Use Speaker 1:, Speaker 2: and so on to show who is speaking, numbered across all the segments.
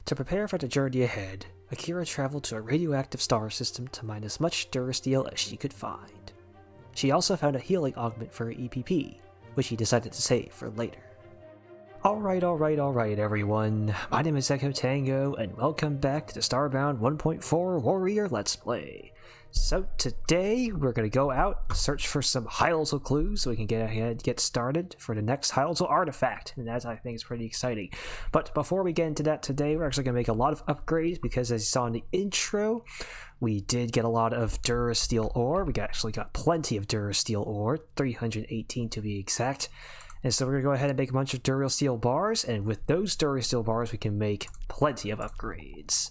Speaker 1: To prepare for the journey ahead, Akira traveled to a radioactive star system to mine as much Durasteel as she could find. She also found a healing augment for her EPP, which he decided to save for later. Alright everyone, my name is EchoTango, and welcome back to the Starbound 1.4 Warrior Let's Play. So today, we're going to go out, search for some Hylotl clues so we can get started for the next Hylotl Artifact, and that I think is pretty exciting. But before we get into that today, we're actually going to make a lot of upgrades, because as you saw in the intro, we did get a lot of Durasteel ore. We actually got plenty of Durasteel ore, 318 to be exact. And so we're going to go ahead and make a bunch of Durasteel bars, and with those Durasteel bars we can make plenty of upgrades.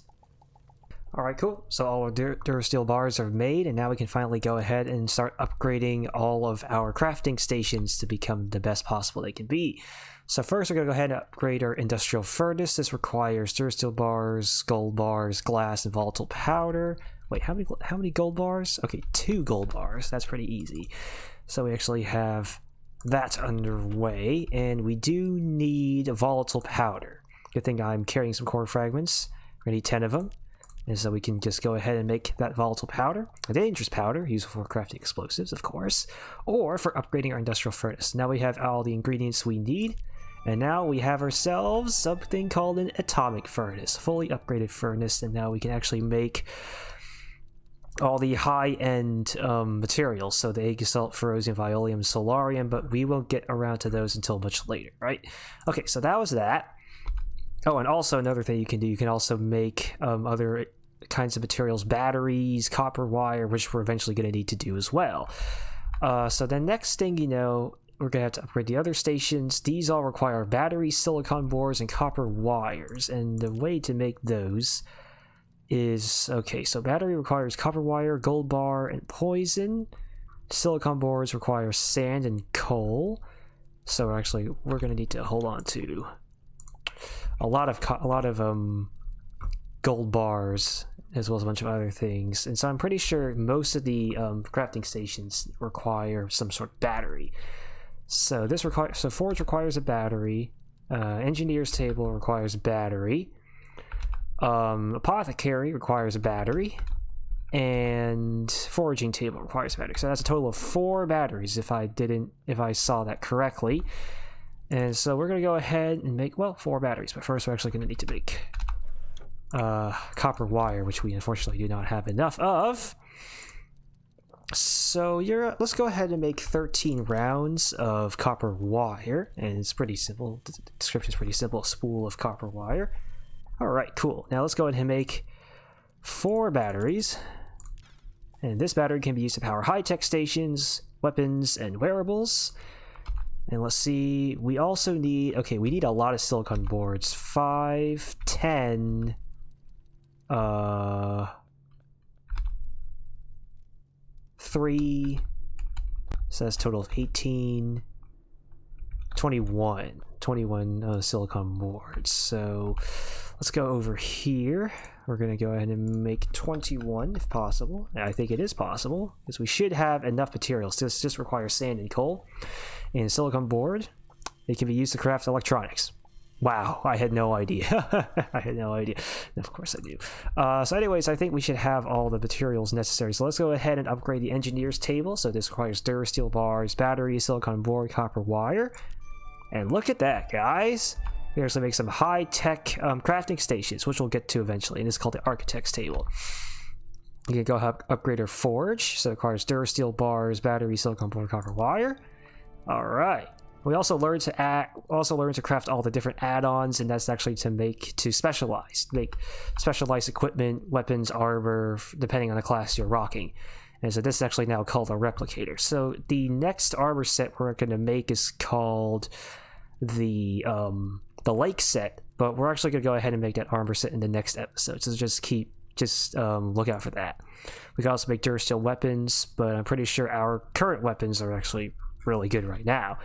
Speaker 1: Alright, cool. So all our Durasteel bars are made, and now we can finally go ahead and start upgrading all of our crafting stations to become the best possible they can be. So first we're going to go ahead and upgrade our industrial furnace. This requires Durasteel bars, gold bars, glass, and volatile powder. Wait, how many gold bars? Okay, 2 gold bars. That's pretty easy. So we actually have that underway, and we do need a volatile powder. Good thing I'm carrying some core fragments. We're going to need 10 of them. And so we can just go ahead and make that volatile powder, a dangerous powder, useful for crafting explosives, of course, or for upgrading our industrial furnace. Now we have all the ingredients we need, and now we have ourselves something called an atomic furnace, fully upgraded furnace, and now we can actually make all the high-end materials, so the egg salt, ferrosium, violium, solarium, but we won't get around to those until much later, right? Okay, so that was that. Oh, and also another thing you can do, you can also make other kinds of materials, batteries, copper wire, which we're eventually going to need to do as well. So the next thing you know, we're going to have to upgrade the other stations. These all require batteries, silicon boards, and copper wires, and the way to make those is, okay, so battery requires copper wire, gold bar, and poison. Silicon boards require sand and coal. So actually, we're going to need to hold on to a lot of gold bars, as well as a bunch of other things. And so I'm pretty sure most of the crafting stations require some sort of battery. So forge requires a battery. Engineer's table requires a battery. Apothecary requires a battery, and foraging table requires a battery. So that's a total of 4 batteries if I saw that correctly. And so we're going to go ahead and make, well, 4 batteries, but first we're actually going to need to make copper wire, which we unfortunately do not have enough of. So let's go ahead and make 13 rounds of copper wire, and it's pretty simple. The description is pretty simple: a spool of copper wire. Alright, cool. Now let's go ahead and make 4 batteries. And this battery can be used to power high-tech stations, weapons, and wearables. And let's see, we also need, okay, we need a lot of silicon boards. 5, 10, three, so that's a total of 18, 21 silicon boards. So let's go over here. We're going to go ahead and make 21 if possible. I think it is possible, because we should have enough materials. This just requires sand and coal. And silicon board, it can be used to craft electronics. Wow, I had no idea. I had no idea. Of course I do. So anyways, I think we should have all the materials necessary. So let's go ahead and upgrade the engineer's table. So this requires Durasteel bars, battery, silicon board, copper wire. And look at that, guys. We actually make some high-tech crafting stations, which we'll get to eventually, and it's called the architect's table. You can go upgrade our forge, so it requires Durasteel bars, battery, silicon board, copper wire. All right. We also learned to craft all the different add-ons, and that's actually to make specialized equipment, weapons, armor, depending on the class you're rocking. And so this is actually now called a Replicator. So the next armor set we're going to make is called the Lake set, but we're actually going to go ahead and make that armor set in the next episode. So just look out for that. We can also make Durasteel weapons, but I'm pretty sure our current weapons are actually really good right now.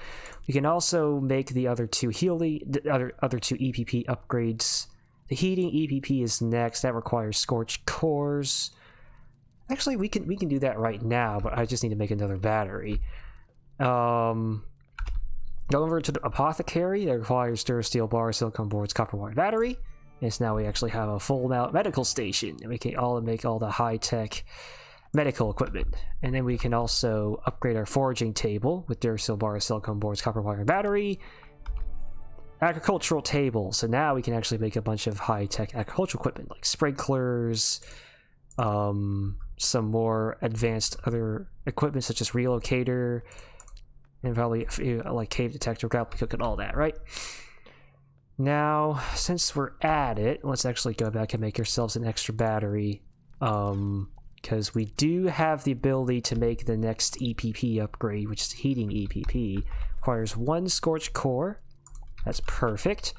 Speaker 1: We can also make the other 2 other 2 EPP upgrades. The heating EPP is next. That requires scorched cores. Actually, we can do that right now, but I just need to make another battery. Go over to the apothecary. That requires Durasteel bars, silicon boards, copper wire, battery. is now we actually have a full out medical station, and we can make all the high-tech medical equipment. And then we can also upgrade our foraging table with Duracell bars, silicone boards, copper wire, and battery. Agricultural table. So now we can actually make a bunch of high-tech agricultural equipment like sprinklers, some more advanced other equipment such as relocator, and probably like cave detector, grapple hook, and all that, right? Now, since we're at it, let's actually go back and make ourselves an extra battery, because we do have the ability to make the next EPP upgrade, which is heating EPP. Requires 1 scorched core. That's perfect.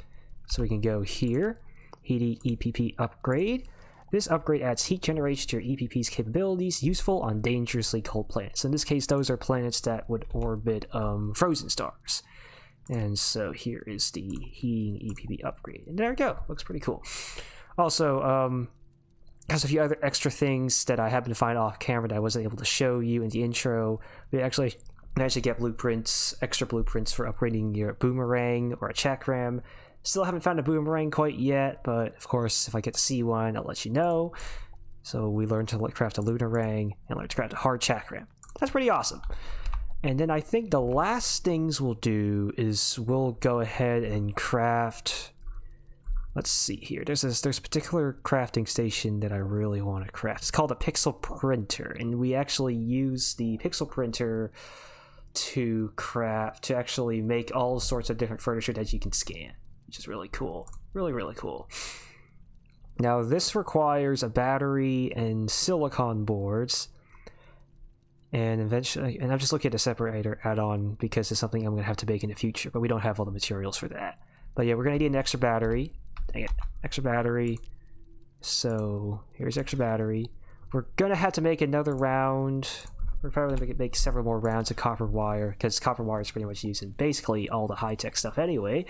Speaker 1: So we can go here, heating EPP upgrade. This upgrade adds heat generation to your EPP's capabilities, useful on dangerously cold planets. In this case, those are planets that would orbit frozen stars. And so here is the heating EPP upgrade. And there we go. Looks pretty cool. Also, has a few other extra things that I happened to find off camera that I wasn't able to show you in the intro. We actually managed to get blueprints, extra blueprints for upgrading your boomerang or a chakram. Still haven't found a boomerang quite yet, but of course, if I get to see one, I'll let you know. So we learned to craft a lunarang and learn to craft a hard chakram. That's pretty awesome. And then I think the last things we'll do is we'll go ahead and craft. Let's see here. There's a particular crafting station that I really want to craft. It's called a pixel printer, and we actually use the pixel printer to actually make all sorts of different furniture that you can scan, which is really cool. Really, really cool. Now this requires a battery and silicon boards, and eventually, and I'm just looking at a separator add-on because it's something I'm going to have to make in the future, but we don't have all the materials for that. But yeah, we're going to need an extra battery. Dang it, extra battery. So here's extra battery. We're going to have to make another round. We're probably going to make several more rounds of copper wire, because copper wire is pretty much used in basically all the high-tech stuff anyway.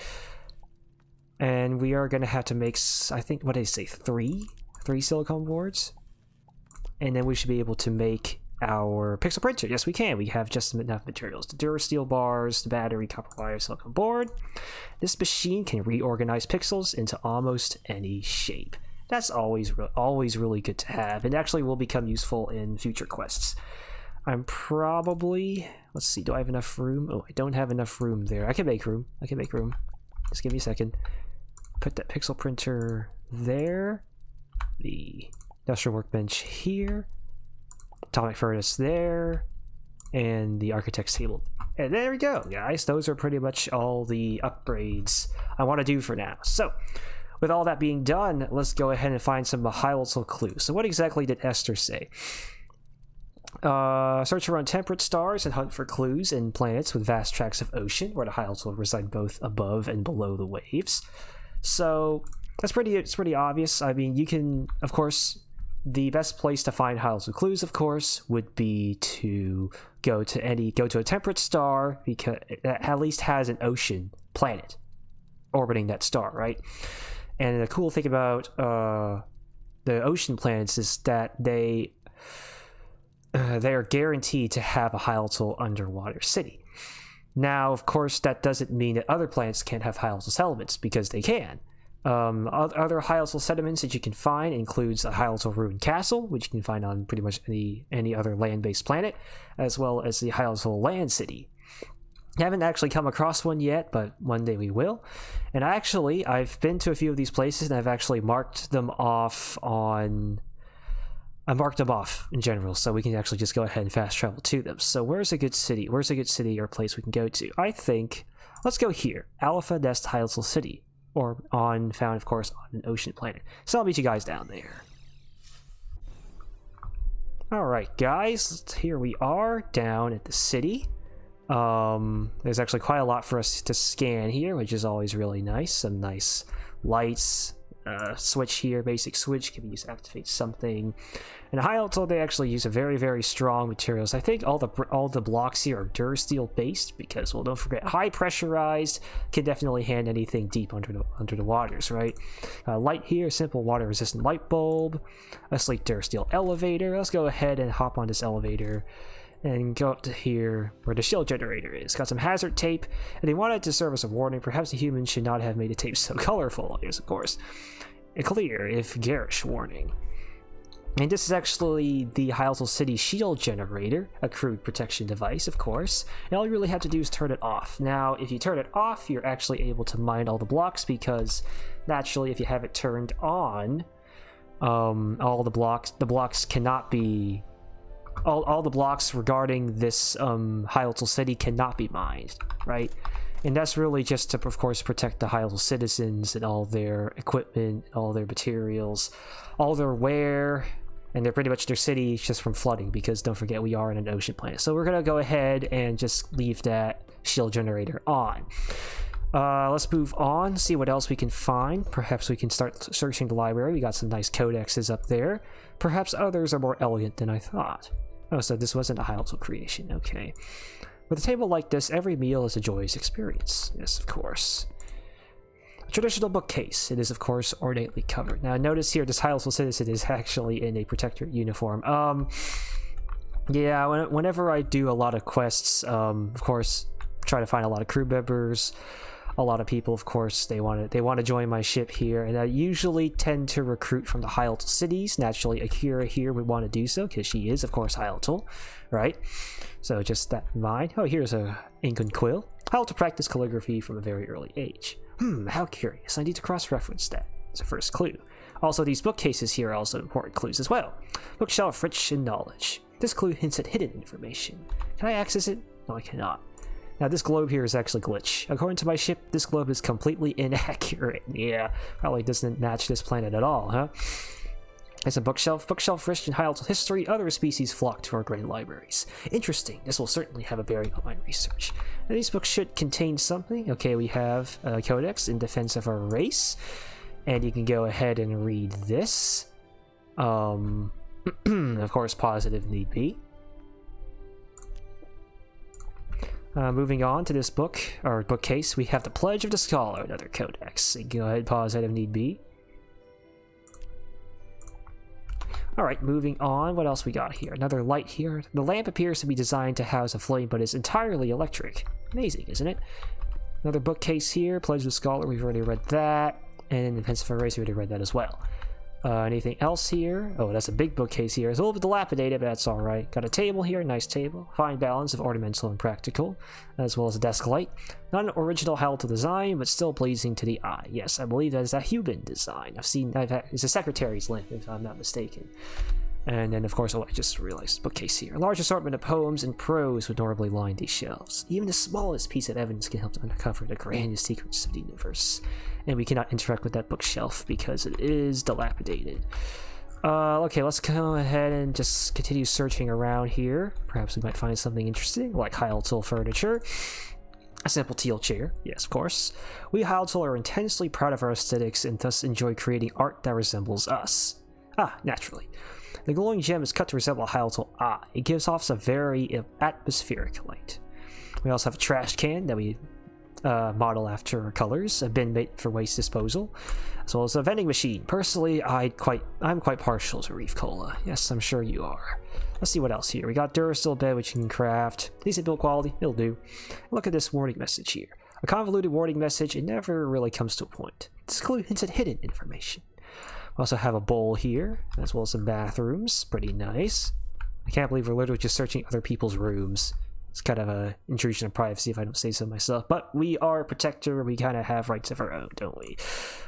Speaker 1: And we are going to have to make, I think, what did I say, three silicone boards? And then we should be able to make our pixel printer. Yes, we can. We have just enough materials. The Duracell bars, the battery, copper wire, silicone board. This machine can reorganize pixels into almost any shape. That's always really good to have, and actually will become useful in future quests. I'm probably... Let's see, do I have enough room? Oh, I don't have enough room there. I can make room. Just give me a second. Put that pixel printer there. The industrial workbench here. Atomic furnace there. And the architect's table. And there we go, guys. Those are pretty much all the upgrades I want to do for now. So, with all that being done, let's go ahead and find some Hylotl clues. So what exactly did Esther say? Search around temperate stars and hunt for clues in planets with vast tracts of ocean, where the Hylotl reside both above and below the waves. So it's pretty obvious. I mean, you can, of course, the best place to find Hylotl clues, of course, would be to go to a temperate star, because it at least has an ocean planet orbiting that star, right? And the cool thing about the ocean planets is that they are guaranteed to have a Hylotl underwater city. Now, of course, that doesn't mean that other planets can't have Hylotl settlements, because they can. Other Hylotl settlements that you can find includes a Hylotl ruined castle, which you can find on pretty much any other land-based planet, as well as the Hylotl land city. I haven't actually come across one yet, but one day we will. And I've been to a few of these places, and I've actually marked them off in general, so we can actually just go ahead and fast travel to them. So where's a good city? Or place we can go to? I think, let's go here. Alpha Nest Hylotl City. Or found, of course, on an ocean planet. So I'll meet you guys down there. Alright, guys. Here we are, down at the city. There's actually quite a lot for us to scan here, which is always really nice. Some nice lights. Switch here, basic switch, can be used to activate something. And Hylotl, they actually use a very, very strong materials. I think all the blocks here are Duracell based, because, well, don't forget, high pressurized can definitely hand anything deep under the waters, right? Light here, simple water resistant light bulb, a sleek Duracell elevator. Let's go ahead and hop on this elevator and go up to here where the shield generator is. Got some hazard tape, and they wanted to serve as a warning. Perhaps the humans should not have made the tape so colorful. Yes, of course. Clear if garish warning. And this is actually the Hylotl City shield generator, a crude protection device, of course. And all you really have to do is turn it off. Now, if you turn it off, you're actually able to mine all the blocks, because naturally, if you have it turned on, all the blocks cannot be... All the blocks regarding this Hylotl City cannot be mined, right? And that's really just to, of course, protect the Hylotl citizens and all their equipment, all their materials, all their wear, and they're pretty much their city just from flooding, because don't forget, we are in an ocean planet. So we're going to go ahead and just leave that shield generator on. Let's move on, see what else we can find. Perhaps we can start searching the library. We got some nice codexes up there. Perhaps others are more elegant than I thought. Oh, so this wasn't a Hylotl creation, okay. With a table like this, every meal is a joyous experience. Yes, of course. A traditional bookcase. It is, of course, ornately covered. Now, notice here, this Hylotl citizen is actually in a protector uniform. Yeah, whenever I do a lot of quests, of course, try to find a lot of crew members. A lot of people, of course, they want to join my ship here, and I usually tend to recruit from the Hylotl cities. Naturally, Akira here would want to do so, because she is, of course, Hylotl, right? So just that in mind. Oh, here's a ink and quill. Hylotl practice calligraphy from a very early age. How curious. I need to cross-reference that. It's a first clue. Also, these bookcases here are also important clues as well. Bookshelf rich in knowledge. This clue hints at hidden information. Can I access it? No, I cannot. Now, this globe here is actually glitch. According to my ship, this globe is completely inaccurate. Yeah, probably doesn't match this planet at all, huh? It's a bookshelf. Bookshelf rich in Hylotl history. Other species flock to our grand libraries. Interesting. This will certainly have a bearing on my research. Now, these books should contain something. Okay, we have a codex in defense of our race. And you can go ahead and read this. Of course, positive need be. Moving on to this book, or bookcase, we have the Pledge of the Scholar, another codex. Go ahead, positive need be. Alright, moving on, what else we got here? Another light here. The lamp appears to be designed to house a flame, but is entirely electric. Amazing, isn't it? Another bookcase here, Pledge of the Scholar, we've already read that. And in Defense of our Race, we already read that as well. Anything else here? Oh, that's a big bookcase here. It's a little bit dilapidated, but that's alright. Got a table here, nice table. Fine balance of ornamental and practical, as well as a desk light. Not an original Hylotl design, but still pleasing to the eye. Yes, I believe that is a Huban design. It's a secretary's lamp, if I'm not mistaken. And then, of course, I just realized bookcase here. A large assortment of poems and prose would normally line these shelves. Even the smallest piece of evidence can help to uncover the grandest secrets of the universe. And we cannot interact with that bookshelf because it is dilapidated. Okay, let's go ahead and just continue searching around here. Perhaps we might find something interesting, like Hylotl furniture. A simple teal chair, yes, of course. We Hylotl are intensely proud of our aesthetics and thus enjoy creating art that resembles us. Naturally. The glowing gem is cut to resemble a Hylotl eye. It gives off a very atmospheric light. We also have a trash can that we model after our colors, a bin made for waste disposal, as well as a vending machine. Personally, I'm quite partial to Reef Cola. Yes, I'm sure you are. Let's see what else here. We got Duracell Bed, which you can craft. Decent build quality, it'll do. Look at this warning message here. A convoluted warning message, it never really comes to a point. This clue hints at hidden information. We also have a bowl here, as well as some bathrooms. Pretty nice. I can't believe we're literally just searching other people's rooms. It's kind of an intrusion of privacy if I don't say so myself. But we are a protector. We kind of have rights of our own, don't we?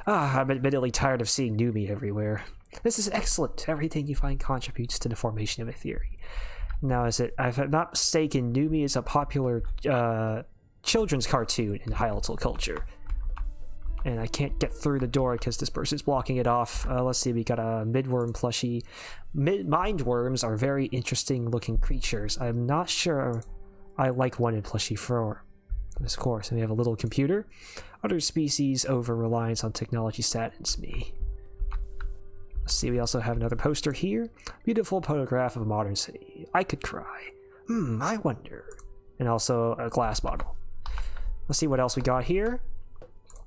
Speaker 1: I'm admittedly tired of seeing Numi everywhere. This is excellent. Everything you find contributes to the formation of a theory. Now, if I'm not mistaken, Numi is a popular children's cartoon in Hylotl culture. And I can't get through the door because this person's blocking it off. Let's see, we got a midworm plushie. Mindworms are very interesting looking creatures. I'm not sure I like one in plushie form, of course. And we have a little computer. Other species over reliance on technology saddens me. Let's see, we also have another poster here. Beautiful photograph of a modern city. I could cry. I wonder. And also a glass bottle. Let's see what else we got here.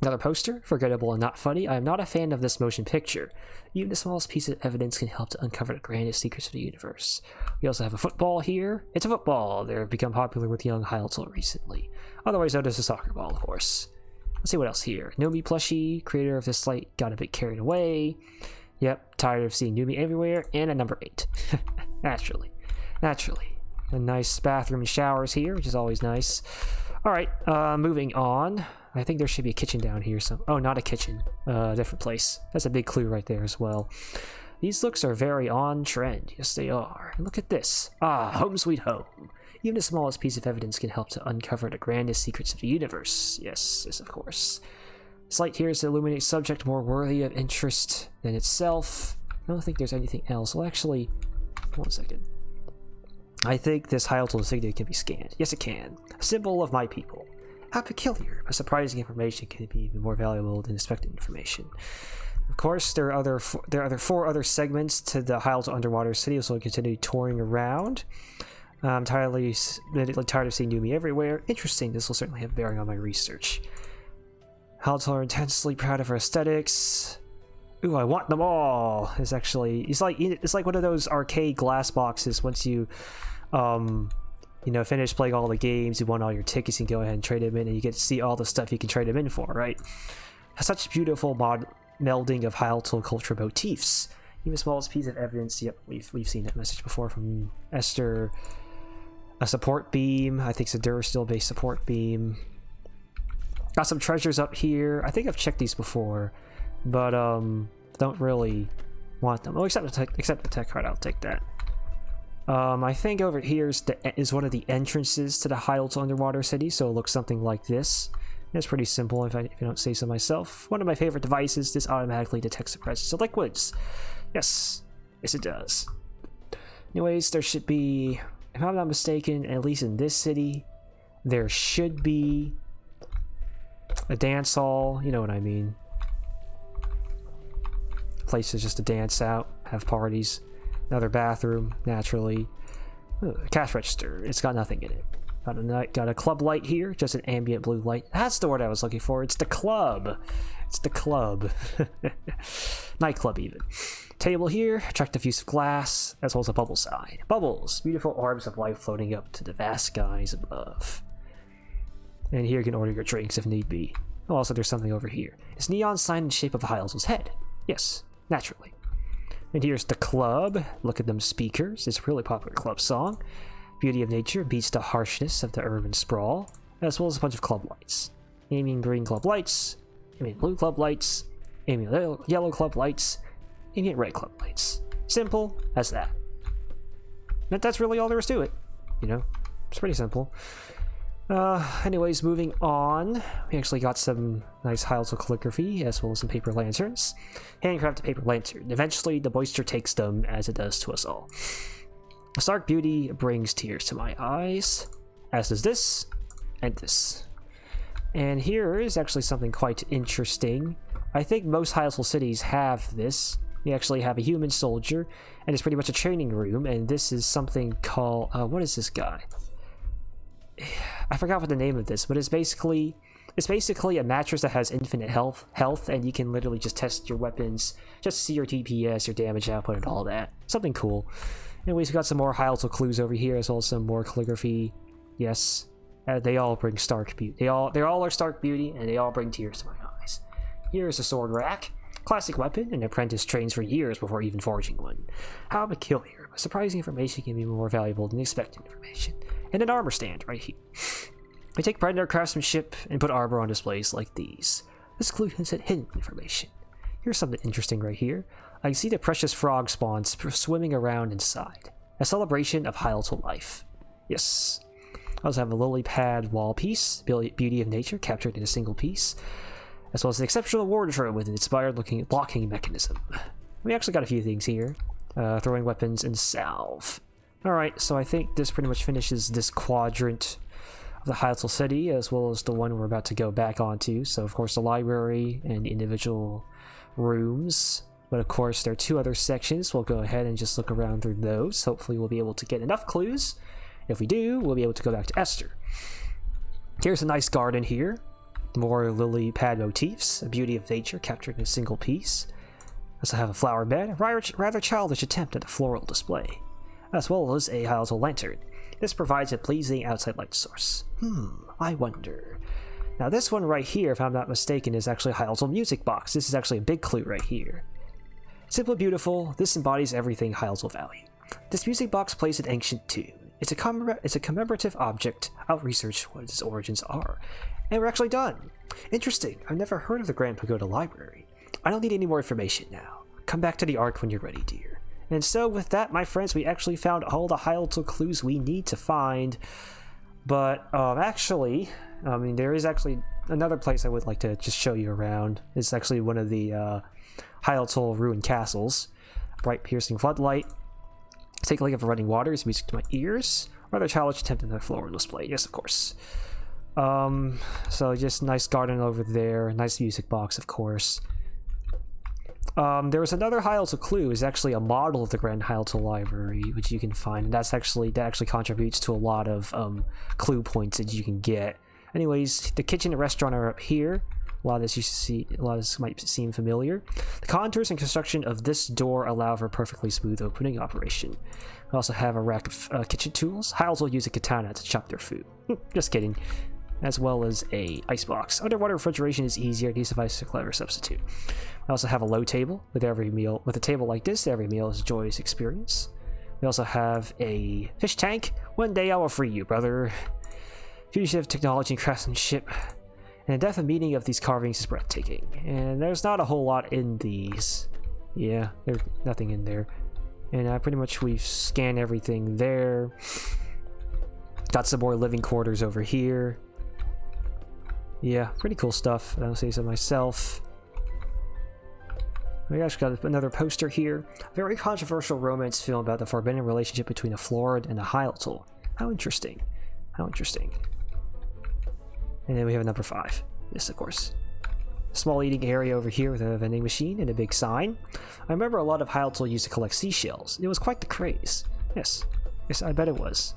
Speaker 1: Another poster, forgettable and not funny. I am not a fan of this motion picture. Even the smallest piece of evidence can help to uncover the grandest secrets of the universe. We also have a football here. It's a football. They've become popular with young Hylotl recently. Otherwise known as a soccer ball, of course. Let's see what else here. Nomi plushie, creator of this site, got a bit carried away. Yep, tired of seeing Nomi everywhere, and a number 8. Naturally. A nice bathroom and showers here, which is always nice. Alright, moving on. I think there should be a kitchen down here. Oh, not a kitchen. Different place. That's a big clue right there as well. These looks are very on trend. Yes, they are. And look at this. Ah, home sweet home. Even the smallest piece of evidence can help to uncover the grandest secrets of the universe. Yes, of course. This light here is to illuminate subject more worthy of interest than itself. I don't think there's anything else. Well, actually, 1 second. I think this Hylotl insignia can be scanned. Yes, it can. A symbol of my people. How peculiar, but surprising information can be even more valuable than expected information. Of course, there are 4 other segments to the Hylotl underwater city, so we'll continue touring around. I'm tired of seeing Nomi everywhere. Interesting, this will certainly have bearing on my research. Hylotl are intensely proud of her aesthetics. Ooh, I want them all. It's like one of those arcade glass boxes. Once you finish playing all the games, you want all your tickets, you can go ahead and trade them in, and you get to see all the stuff you can trade them in for, right? Such beautiful melding of Hylotl culture motifs. Even the smallest piece of evidence. Yep, we've seen that message before from Esther. A support beam. I think it's a Duracell based support beam. Got some treasures up here. I think I've checked these before, but don't really want them. Oh, except the tech card. I'll take that. I think over here is one of the entrances to the Hylotl underwater city, so it looks something like this. It's pretty simple if I don't say so myself. One of my favorite devices. This automatically detects the presence of liquids. Yes, it does. Anyways, there should be, if I'm not mistaken, at least in this city, there should be a dance hall. You know what I mean. Places just to dance out, have parties. Another bathroom, naturally. Ooh, a cash register. It's got nothing in it. Got a club light here, just an ambient blue light. That's the word I was looking for. It's the club. It's the club. Nightclub even. Table here, attractive use of glass, as well as a bubble side. Bubbles, beautiful orbs of light floating up to the vast skies above. And here you can order your drinks if need be. Oh, also there's something over here. It's neon sign in the shape of a Hylotl's head. Yes, naturally. And here's the club. Look at them speakers. It's a really popular club song. Beauty of nature beats the harshness of the urban sprawl, as well as a bunch of club lights. Aiming green club lights, aiming blue club lights, aiming yellow club lights, aiming red club lights. Simple as that. But that's really all there is to it. You know, it's pretty simple. Anyways, moving on. We actually got some nice Hylotl calligraphy, as well as some paper lanterns. Handcrafted paper lantern. Eventually, the moisture takes them, as it does to us all. A stark beauty brings tears to my eyes, as does this, and this. And here is actually something quite interesting. I think most Hylotl cities have this. You actually have a human soldier, and it's pretty much a training room, and this is something called, what is this guy? I forgot what the name of this, but it's basically a mattress that has infinite health, and you can literally just test your weapons, just see your DPS, your damage output, and all that. Something cool. Anyways, we got some more Hylotl clues over here, as well as some more calligraphy. Yes, they all bring stark beauty. They all are stark beauty, and they all bring tears to my eyes. Here's a sword rack. Classic weapon, an apprentice trains for years before even forging one. How peculiar, but surprising information can be more valuable than expected information. And an armor stand right here. We take pride in our craftsmanship and put armor on displays like these. This clue hints at hidden information. Here's something interesting right here. I can see the precious frog spawns swimming around inside. A celebration of Hylotl life. Yes. I also have a lily pad wall piece, beauty of nature captured in a single piece, as well as an exceptional wardrobe with an inspired looking locking mechanism. We actually got a few things here. Throwing weapons and salve. Alright, so I think this pretty much finishes this quadrant of the Hylotl city, as well as the one we're about to go back onto. So of course the library and the individual rooms. But of course there are 2 other sections. We'll go ahead and just look around through those. Hopefully we'll be able to get enough clues. If we do, we'll be able to go back to Esther. Here's a nice garden here. More lily pad motifs, a beauty of nature captured in a single piece. Also have a flower bed, a rather childish attempt at a floral display, as well as a Hylotl lantern. This provides a pleasing outside light source. I wonder. Now this one right here, if I'm not mistaken, is actually a Hylotl music box. This is actually a big clue right here. Simply beautiful, this embodies everything Hylotl value. This music box plays an ancient tune. It's a commemorative object. I'll research what its origins are. And we're actually done. Interesting, I've never heard of the Grand Pagoda Library. I don't need any more information now. Come back to the Ark when you're ready, dear. And so with that, my friends, we actually found all the Hylotl clues we need to find. But actually, I mean, there is actually another place I would like to just show you around. It's actually one of the Hylotl ruined castles. Bright piercing floodlight. Take a look at the running waters, music to my ears. Rather childish attempt at the floor display. Yes, of course. So just nice garden over there. Nice music box, of course. There was another Hylotl clue. Is actually a model of the Grand Hylotl Library, which you can find, and that actually contributes to a lot of clue points that you can get. Anyways, the kitchen and restaurant are up here. A lot of this might seem familiar. The contours and construction of this door allow for a perfectly smooth opening operation. We also have a rack of kitchen tools. Hylotl use a katana to chop their food. Just kidding. As well as a icebox. Underwater refrigeration is easier. These devices are a clever substitute. We also have a low table. With a table like this, every meal is a joyous experience. We also have a fish tank. One day I will free you, brother. Fugitive technology and craftsmanship. And the depth of meaning of these carvings is breathtaking. And there's not a whole lot in these. Yeah, there's nothing in there. And pretty much we've scanned everything there. Got some more living quarters over here. Yeah, pretty cool stuff. I don't say so myself. We actually got another poster here. A very controversial romance film about the forbidden relationship between a Florid and a Hylotl. How interesting. How interesting. And then we have number 5. Yes, of course. A small eating area over here with a vending machine and a big sign. I remember a lot of Hylotl used to collect seashells. It was quite the craze. Yes, I bet it was.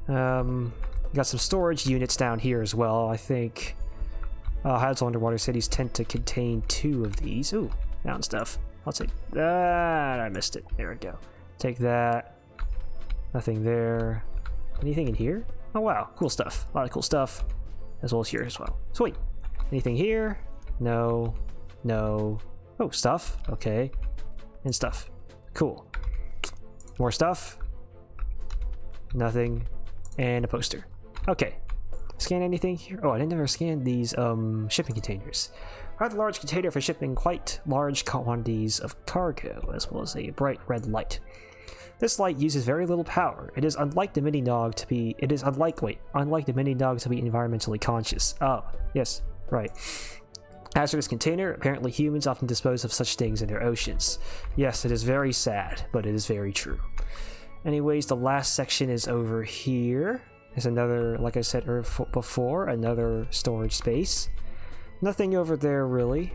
Speaker 1: Got some storage units down here as well. I think Hylotl underwater cities tend to contain 2 of these. Ooh, mountain stuff. I'll take that. I missed it. There we go. Take that. Nothing there. Anything in here? Oh wow, cool stuff. A lot of cool stuff. As well as here as well. Sweet. Anything here? No. No. Oh, stuff. Okay. And stuff. Cool. More stuff. Nothing. And a poster. Okay. Scan anything here? Oh, I didn't ever scan these shipping containers. Rather large container for shipping quite large quantities of cargo, as well as a bright red light. This light uses very little power. It is unlike the mini nog to be unlike the mini nog to be environmentally conscious. Oh, yes, right. As for this container, apparently humans often dispose of such things in their oceans. Yes, it is very sad, but it is very true. Anyways, the last section is over here. There's another, like I said before, another storage space. Nothing over there really.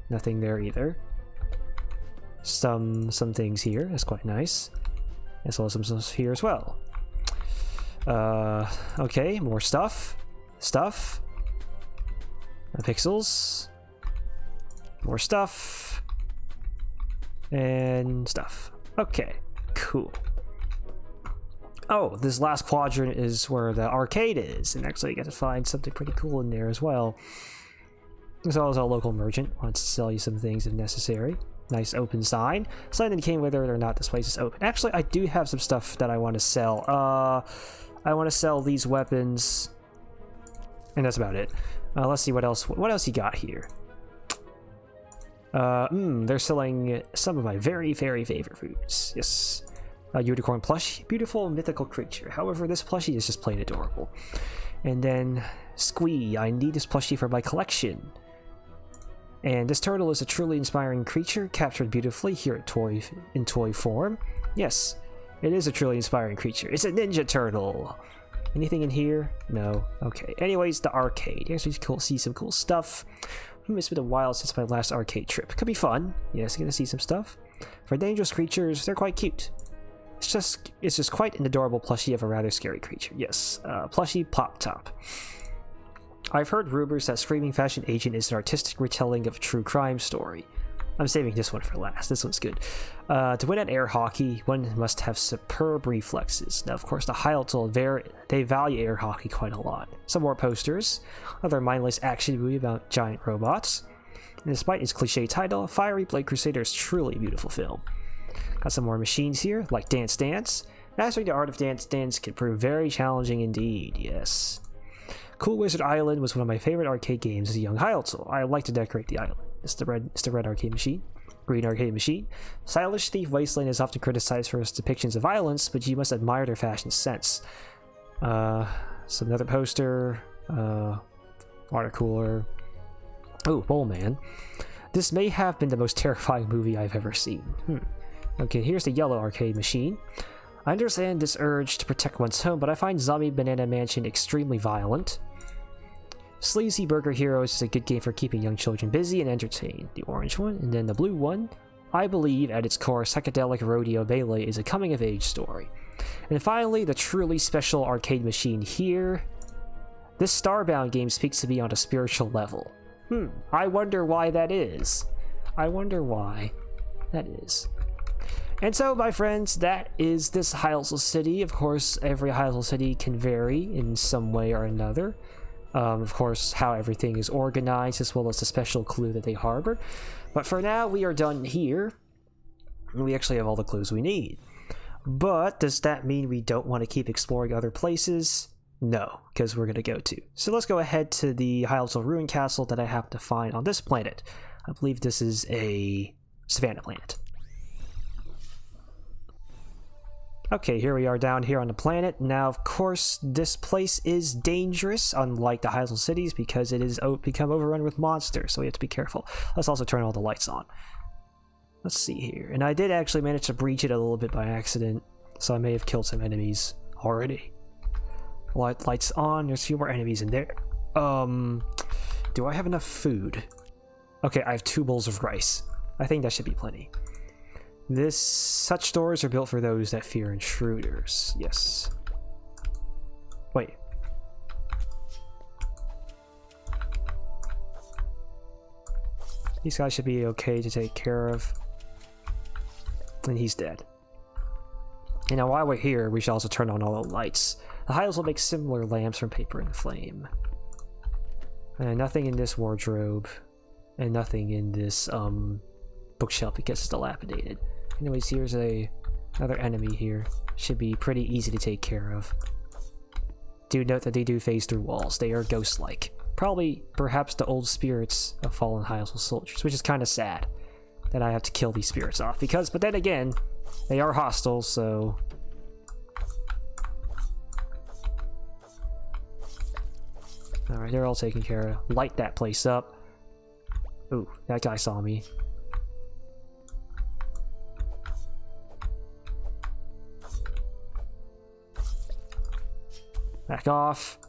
Speaker 1: Nothing there either. Some things here. That's quite nice. As well as some stuff here as well. Okay, more stuff. Stuff. Pixels. More stuff. And stuff. Okay, cool. Oh, this last quadrant is where the arcade is, and actually I get to find something pretty cool in there as well. As well as a local merchant wants to sell you some things if necessary. Nice open sign. Sign indicating whether or not this place is open. Actually, I do have some stuff that I want to sell. I want to sell these weapons, and that's about it. Let's see what else. What else you got here? They're selling some of my very, very favorite foods. Yes. A unicorn plushie, beautiful mythical creature. However, this plushie is just plain adorable. And then Squee, I need this plushie for my collection. And this turtle is a truly inspiring creature, captured beautifully here at in toy form. Yes, it is a truly inspiring creature. It's a ninja turtle. Anything in here? No. Okay. Anyways, the arcade. You actually see some cool stuff. It's been a while since my last arcade trip. Could be fun. Yes, gonna see some stuff. For dangerous creatures, they're quite cute. It's just quite an adorable plushie of a rather scary creature. Yes, plushie Pop Top. I've heard rumors that Screaming Fashion Agent is an artistic retelling of a true crime story. I'm saving this one for last. This one's good. To win at air hockey, one must have superb reflexes. Now, of course, the Hylotl, they value air hockey quite a lot. Some more posters. Another mindless action movie about giant robots. And despite its cliche title, Fiery Blade Crusader is truly a beautiful film. Got some more machines here, like Dance Dance. Mastering the art of Dance Dance can prove very challenging indeed, yes. Cool Wizard Island was one of my favorite arcade games as a young Hylotl. I like to decorate the island. It's the red arcade machine. Green arcade machine. Stylish Thief Wasteland is often criticized for its depictions of violence, but you must admire their fashion sense. So another poster. Water cooler. Oh, Bowl Man. This may have been the most terrifying movie I've ever seen. Okay, here's the yellow arcade machine. I understand this urge to protect one's home, but I find Zombie Banana Mansion extremely violent. Sleazy Burger Heroes is a good game for keeping young children busy and entertained. The orange one, and then the blue one. I believe, at its core, Psychedelic Rodeo Ballet is a coming-of-age story. And finally, the truly special arcade machine here. This Starbound game speaks to me on a spiritual level. I wonder why that is. I wonder why that is. And so, my friends, that is this Hylotl City. Of course, every Hylotl City can vary in some way or another. Of course, how everything is organized, as well as the special clue that they harbor. But for now, we are done here. We actually have all the clues we need. But does that mean we don't want to keep exploring other places? No, because we're going to go to. So let's go ahead to the Hylotl Ruin Castle that I have to find on this planet. I believe this is a Savannah planet. Okay, here we are down here on the planet. Now, of course, this place is dangerous, unlike the Hylotl cities, because it has become overrun with monsters, so we have to be careful. Let's also turn all the lights on. Let's see here. And I did actually manage to breach it a little bit by accident, so I may have killed some enemies already. Lights on. There's a few more enemies in there. Do I have enough food? Okay, I have 2 bowls of rice. I think that should be plenty. Such doors are built for those that fear intruders. Yes. Wait. These guys should be okay to take care of. And he's dead. And now while we're here, we should also turn on all the lights. The Hylotl will make similar lamps from paper and flame. And nothing in this wardrobe. And nothing in this bookshelf because it's dilapidated. Anyways, here's another enemy here. Should be pretty easy to take care of. Do note that they do phase through walls. They are ghost-like. Probably, perhaps the old spirits of fallen Hylotl soldiers, which is kind of sad that I have to kill these spirits off. But then again, they are hostile, so... Alright, they're all taken care of. Light that place up. Ooh, that guy saw me. Back off.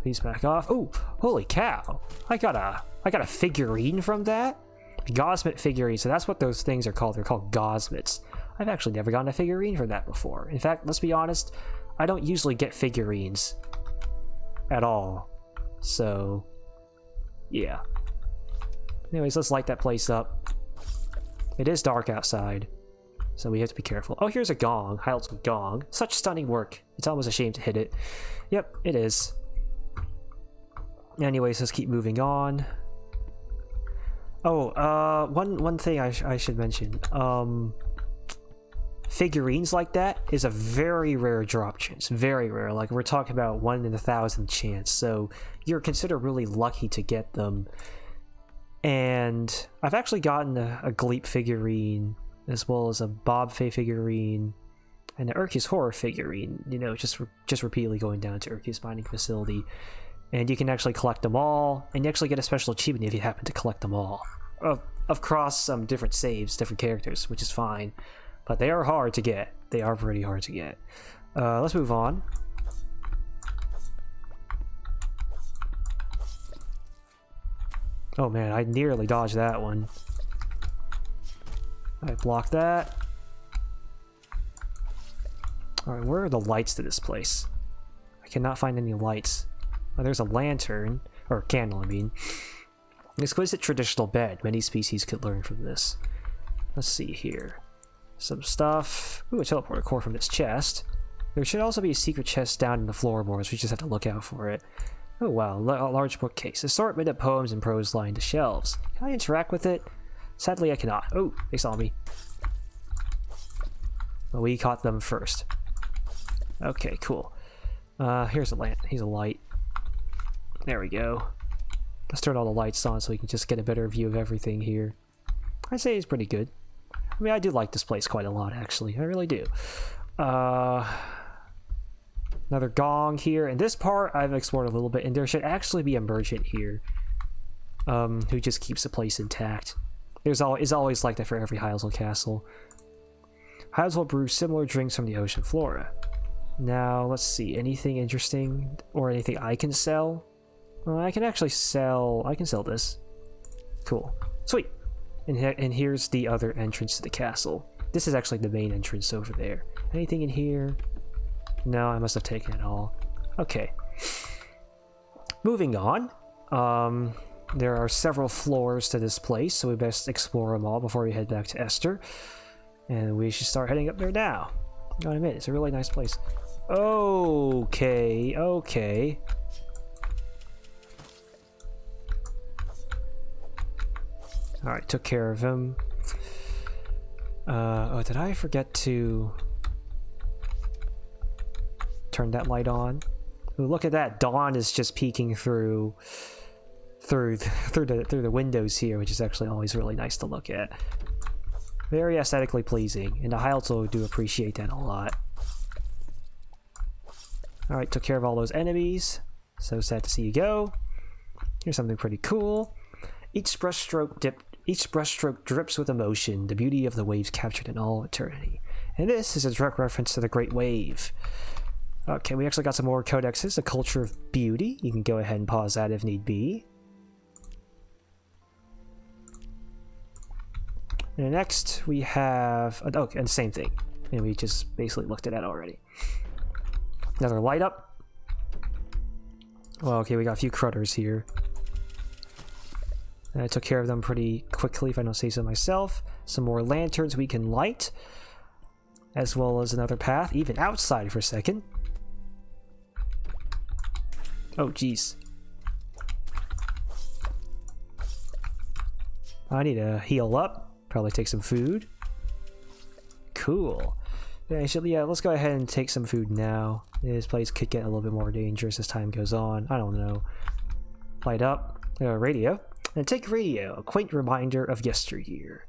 Speaker 1: Please back off. Ooh, holy cow. I got a figurine from that? A Gosmet figurine, so that's what those things are called. They're called Gosmets. I've actually never gotten a figurine from that before. In fact, let's be honest, I don't usually get figurines at all. So, yeah. Anyways, let's light that place up. It is dark outside, so we have to be careful. Oh, here's a gong. Hylotl gong. Such stunning work. It's almost a shame to hit it. Yep, it is. Anyways, let's keep moving on. Oh, one thing I should mention. Figurines like that is a very rare drop chance. Very rare. Like, we're talking about 1 in 1,000 chance. So you're considered really lucky to get them. And I've actually gotten a Gleep figurine, as well as a Bob Fay figurine, and an Urkius Horror figurine, you know, just repeatedly going down to Urkius Mining Facility. And you can actually collect them all, and you actually get a special achievement if you happen to collect them all. Across some different saves, different characters, which is fine. But they are hard to get. They are pretty hard to get. Let's move on. Oh man, I nearly dodged that one. I blocked that. Alright, where are the lights to this place? I cannot find any lights. Oh, there's a lantern. Or candle, I mean. Exquisite traditional bed. Many species could learn from this. Let's see here. Some stuff. Ooh, a teleporter core from this chest. There should also be a secret chest down in the floorboards. We just have to look out for it. Oh wow, a large bookcase. Assortment of poems and prose lined the shelves. Can I interact with it? Sadly, I cannot. Oh, they saw me. But we caught them first. Okay, cool. Here's a lamp. Here's a light. There we go. Let's turn all the lights on so we can just get a better view of everything here. I'd say it's pretty good. I mean, I do like this place quite a lot, actually. I really do. Another gong here. And this part I've explored a little bit, and there should actually be a merchant here who just keeps the place intact. It's always like that for every Hylotl castle. Hylotl brews similar drinks from the ocean flora. Now, let's see. Anything interesting or anything I can sell? Well, I can actually sell... I can sell this. Cool. Sweet. And here's the other entrance to the castle. This is actually the main entrance over there. Anything in here? No, I must have taken it all. Okay. Moving on. There are several floors to this place, so we best explore them all before we head back to Esther. And we should start heading up there now. Gotta admit, it's a really nice place. Okay, okay. Alright, took care of him. Oh, did I forget to turn that light on? Ooh, look at that. Dawn is just peeking through the windows here, which is actually always really nice to look at. Very aesthetically pleasing, and the Hylotl do appreciate that a lot. Alright, took care of all those enemies. So sad to see you go. Here's something pretty cool. Each brushstroke drips with emotion, the beauty of the waves captured in all eternity. And this is a direct reference to the Great Wave. Okay, we actually got some more codexes, a culture of beauty. You can go ahead and pause that if need be. And next we have... Oh, and the same thing. And we just basically looked at that already. Another light up. Well, okay, we got a few crutters here. And I took care of them pretty quickly, if I don't say so myself. Some more lanterns we can light. As well as another path, even outside for a second. Oh, jeez. I need to heal up. Probably take some food. Cool. Yeah, let's go ahead and take some food now. This place could get a little bit more dangerous as time goes on. I don't know. Light up. Radio. And take radio, a quaint reminder of yesteryear.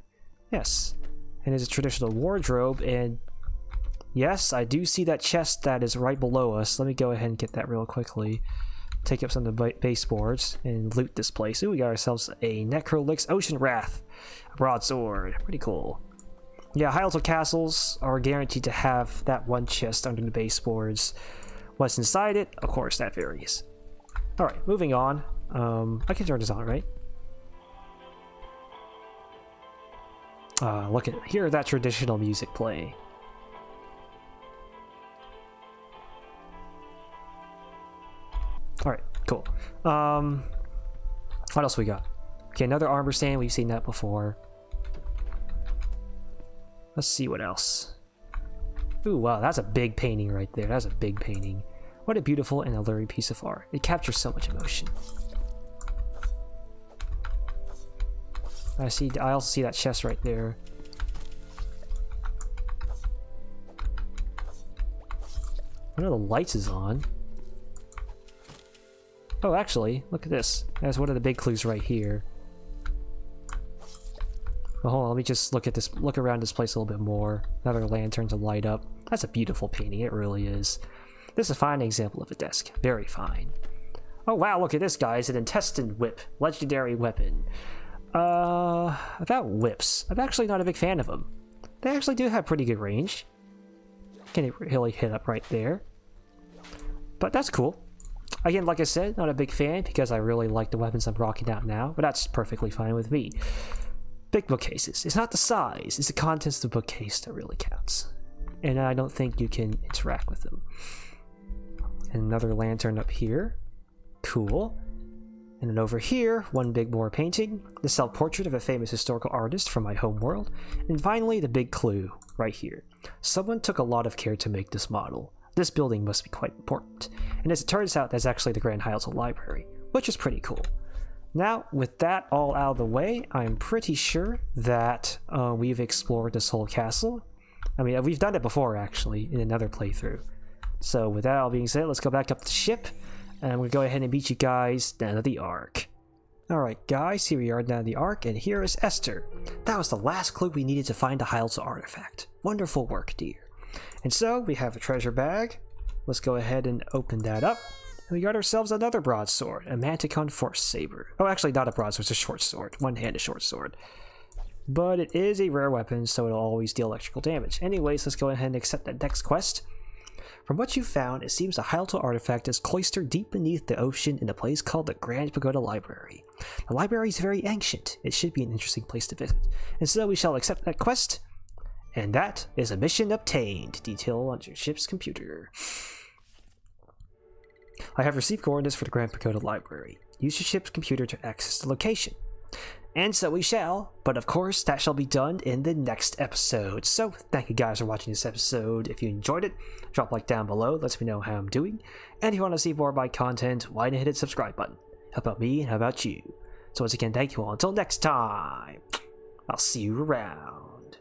Speaker 1: Yes. And it's a traditional wardrobe, and yes, I do see that chest that is right below us. Let me go ahead and get that real quickly. Take up some of the baseboards and loot this place. Ooh, we got ourselves a Necrolix Ocean Wrath. A broadsword. Pretty cool. Yeah, Hylotl castles are guaranteed to have that one chest under the baseboards. What's inside it? Of course, that varies. Alright, moving on. I can turn this on, right? Look at it. Hear that traditional music play. Alright, cool. What else we got? Okay, another armor stand. We've seen that before. Let's see what else. Ooh, wow, that's a big painting right there. That's a big painting. What a beautiful and alluring piece of art. It captures so much emotion. I also see that chest right there. One of the lights is on. Oh, actually, look at this. That's one of the big clues right here. Well, hold on, let me just look around this place a little bit more. Another lantern to light up. That's a beautiful painting, it really is. This is a fine example of a desk. Very fine. Oh wow, look at this, guys. An intestine whip. Legendary weapon. About whips. I'm actually not a big fan of them. They actually do have pretty good range. Can really hit up right there. But that's cool. Again, like I said, not a big fan because I really like the weapons I'm rocking out now, but that's perfectly fine with me. Big bookcases. It's not the size, it's the contents of the bookcase that really counts. And I don't think you can interact with them. And another lantern up here. Cool. And then over here, one big more painting, the self-portrait of a famous historical artist from my home world. And finally, the big clue, right here. Someone took a lot of care to make this model. This building must be quite important. And as it turns out, that's actually the Grand Hylotl Library, which is pretty cool. Now, with that all out of the way, I'm pretty sure that we've explored this whole castle. I mean, we've done it before, actually, in another playthrough. So with that all being said, let's go back up to the ship. And I'm going to go ahead and meet you guys down at the Ark. Alright guys, here we are down at the Ark, and here is Esther. That was the last clue we needed to find the Hylotl artifact. Wonderful work, dear. And so, we have a treasure bag. Let's go ahead and open that up. And we got ourselves another broadsword, a Manticon Force Saber. Oh, actually not a broadsword, it's a short sword. One-handed short sword. But it is a rare weapon, so it'll always deal electrical damage. Anyways, let's go ahead and accept that next quest. From what you found, it seems the Hylotl artifact is cloistered deep beneath the ocean in a place called the Grand Pagoda Library. The library is very ancient. It should be an interesting place to visit. And so we shall accept that quest. And that is a mission obtained. Detail on your ship's computer. I have received coordinates for the Grand Pagoda Library. Use your ship's computer to access the location. And so we shall, but of course that shall be done in the next episode. So thank you guys for watching this episode. If you enjoyed it, drop a like down below, lets me know how I'm doing. And if you want to see more of my content, why not hit the subscribe button? How about me and how about you? So once again, thank you all. Until next time, I'll see you around.